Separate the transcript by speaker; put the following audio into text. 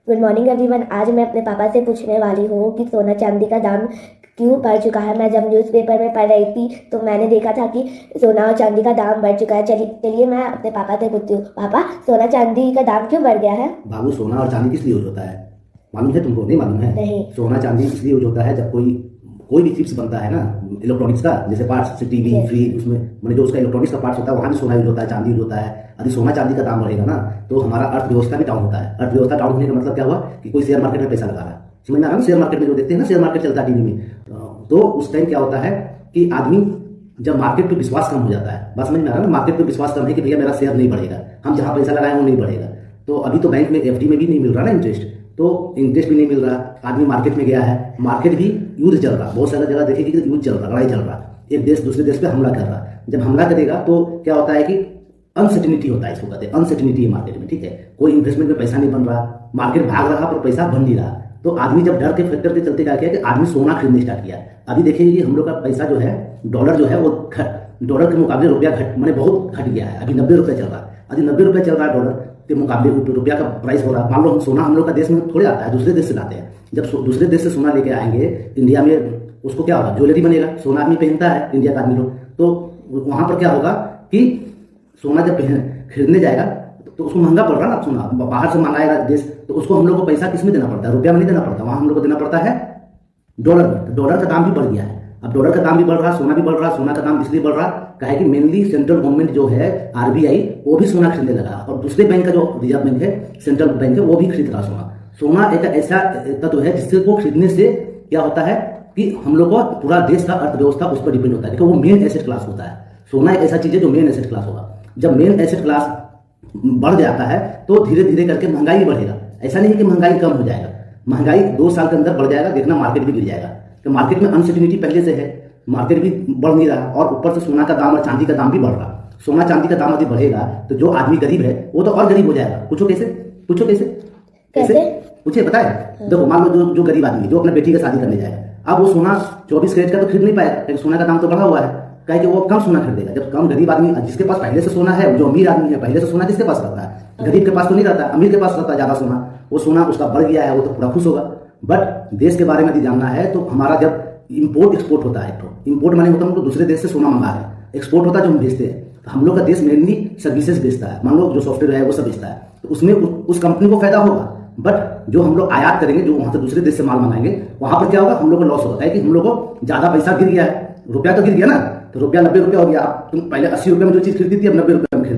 Speaker 1: Good morning everyone. आज मैं अपने पापा से पूछने वाली हूँ कि सोना चांदी का दाम क्यों बढ़ चुका है। मैं जब न्यूज़पेपर में पढ़ रही थी तो मैंने देखा था कि सोना और चांदी का दाम बढ़ चुका है। चलिए मैं अपने पापा से पूछती हूँ, पापा सोना चांदी का दाम क्यों बढ़ गया है?
Speaker 2: बाबू, सोना और चांदी किस लिए यूज होता है मालूम है तुमको? नहीं मालूम है?
Speaker 1: नहीं।
Speaker 2: सोना चांदी इसलिए यूज होता है जब कोई भी चिप्स बनता है ना इलेक्ट्रॉनिक्स का, जैसे पार्ट्स, टीवी, फ्रिज, उसमें मैंने जो उसका इलेक्ट्रॉनिक्स का पार्ट्स होता है वहाँ भी सोना यूज होता है, चांदी यूज होता है। यदि सोना चांदी का दाम बढ़ेगा ना तो हमारा अर्थव्यवस्था भी डाउन होता है। अर्थव्यवस्था डाउन होने का मतलब क्या हुआ कि कोई शेयर मार्केट में पैसा लगा रहा है, समझ में आ रहा है? शेयर मार्केट में जो देखते हैं ना, शेयर मार्केट चलता है टीवी में, तो उस टाइम क्या होता है कि आदमी जब मार्केट पे विश्वास कम हो जाता है, बात समझ में आ रहा है ना? मार्केट पे विश्वास कम है कि भैया मेरा शेयर नहीं बढ़ेगा, हम जहाँ पैसा लगाए वो नहीं बढ़ेगा। तो अभी तो बैंक में एफडी में भी नहीं मिल रहा ना इंटरेस्ट, तो इंटरेस्ट भी नहीं मिल रहा। आदमी मार्केट में गया है, मार्केट भी युद्ध चल रहा, बहुत सारा जगह देखेगी कि युद्ध चल रहा, लड़ाई चल रहा, एक देश दूसरे देश पे हमला कर रहा। जब हमला करेगा तो क्या होता है कि अनसर्टिनिटी होता है, इसको कहते हैं अनसर्टिनिटी है मार्केट में, ठीक है? कोई इन्वेस्टमेंट में पैसा नहीं बन रहा, मार्केट भाग रहा पर पैसा बन नहीं रहा। तो आदमी जब डर के फैक्टर के चलते क्या किया कि आदमी सोना खरीदने स्टार्ट किया। अभी देखिए कि हम लोग का पैसा जो है, डॉलर जो है वो डॉलर के मुकाबले रुपया मैंने बहुत घट गया है। अभी 90 रुपये चल रहा है, अभी 90 रुपये चल रहा है डॉलर के मुकाबले, रुपया का प्राइस हो रहा है। मान लो सोना हम लोग का देश में थोड़े आता है, दूसरे देश से लाते हैं। जब दूसरे देश से सोना लेके आएंगे इंडिया में, उसको क्या होगा? ज्वेलरी बनेगा। सोना आदमी पहनता है, इंडिया का आदमी लोग, तो वहां पर क्या होगा कि सोना जब खरीदने जाएगा तो उसको महंगा पड़ रहा है ना सोना, बाहर से मंगाएगा देश, तो उसको हम लोग को पैसा किस में देना पड़ता है? रुपया में नहीं देना पड़ता, वहां हम लोग को देना पड़ता है डॉलर में। तो डॉलर का दाम भी बढ़ गया है। अब डॉलर का दाम भी बढ़ रहा, सोना भी बढ़ रहा। सोना का दाम इसलिए बढ़ रहा क्या है कि मेनली सेंट्रल गवर्नमेंट जो है आरबीआई, वो भी सोना खरीदने लगा, और दूसरे बैंक का जो रिजर्व बैंक है, सेंट्रल बैंक है, वो भी खरीद रहा सोना। सोना एक ऐसा तत्व है जिससे को खरीदने से क्या होता है कि हम लोग को पूरा देश का अर्थव्यवस्था उस पर डिपेंड होता है। देखो, वो मेन एसेट क्लास होता है। सोना एक ऐसा चीज है जो मेन एसेट क्लास होगा। जब मेन एसेट क्लास बढ़ जाता है तो धीरे धीरे करके महंगाई बढ़ेगा। ऐसा नहीं है कि महंगाई कम हो जाएगा, महंगाई 2 साल के अंदर बढ़ जाएगा, देखना मार्केट भी गिर जाएगा। तो मार्केट में अनसर्टिनिटी पहले से है, मार्केट भी बढ़ नहीं रहा, और ऊपर से सोना का दाम और चांदी का दाम भी बढ़ रहा। सोना चांदी का दाम यदि बढ़ेगा तो जो आदमी गरीब है वो तो और गरीब हो जाएगा। पूछो कैसे? पूछो कैसे? पूछे, बताए। देखो, मान लो जो गरीब आदमी जो अपने बेटी का शादी करने जाएगा, अब वो सोना 24 कैरेट का तो खरीद नहीं पाएगा, क्योंकि सोना का दाम तो बढ़ा हुआ है। कहे कि वो कम सोना खरीदेगा। जब कम गरीब आदमी, जिसके पास पहले से सोना है, जो अमीर आदमी है पहले से सोना किसके पास रहता है? गरीब के पास तो नहीं रहता, अमीर के पास रहता है ज्यादा सोना। वो सोना उसका बढ़ गया है, वो तो पूरा खुश होगा। बट देश के बारे में यदि जानना है तो हमारा जब इम्पोर्ट एक्सपोर्ट होता है, तो इम्पोर्ट माने होता है हम लोग दूसरे देश से सोना मंगा रहे हैं, एक्सपोर्ट होता है जो हम भेजते हैं। तो हम लोग का देश मेनली सर्विसेज बेचता है, मान लो जो सॉफ्टवेयर है वो सब बेचता है, तो उसमें उस कंपनी को फायदा होगा। बट जो हम लोग आयात करेंगे, जो वहां से दूसरे देश से माल मंगाएंगे, वहां पर क्या होगा? हम लोग को लॉस होता है कि हम लोग को ज्यादा पैसा गिर गया है, रुपया तो गिर गया ना, तो रुपया 90 रुपया हो गया। अब तुम पहले 80 रुपये में जो चीज खरीदी थी अब 90 रुपये में खरीदे।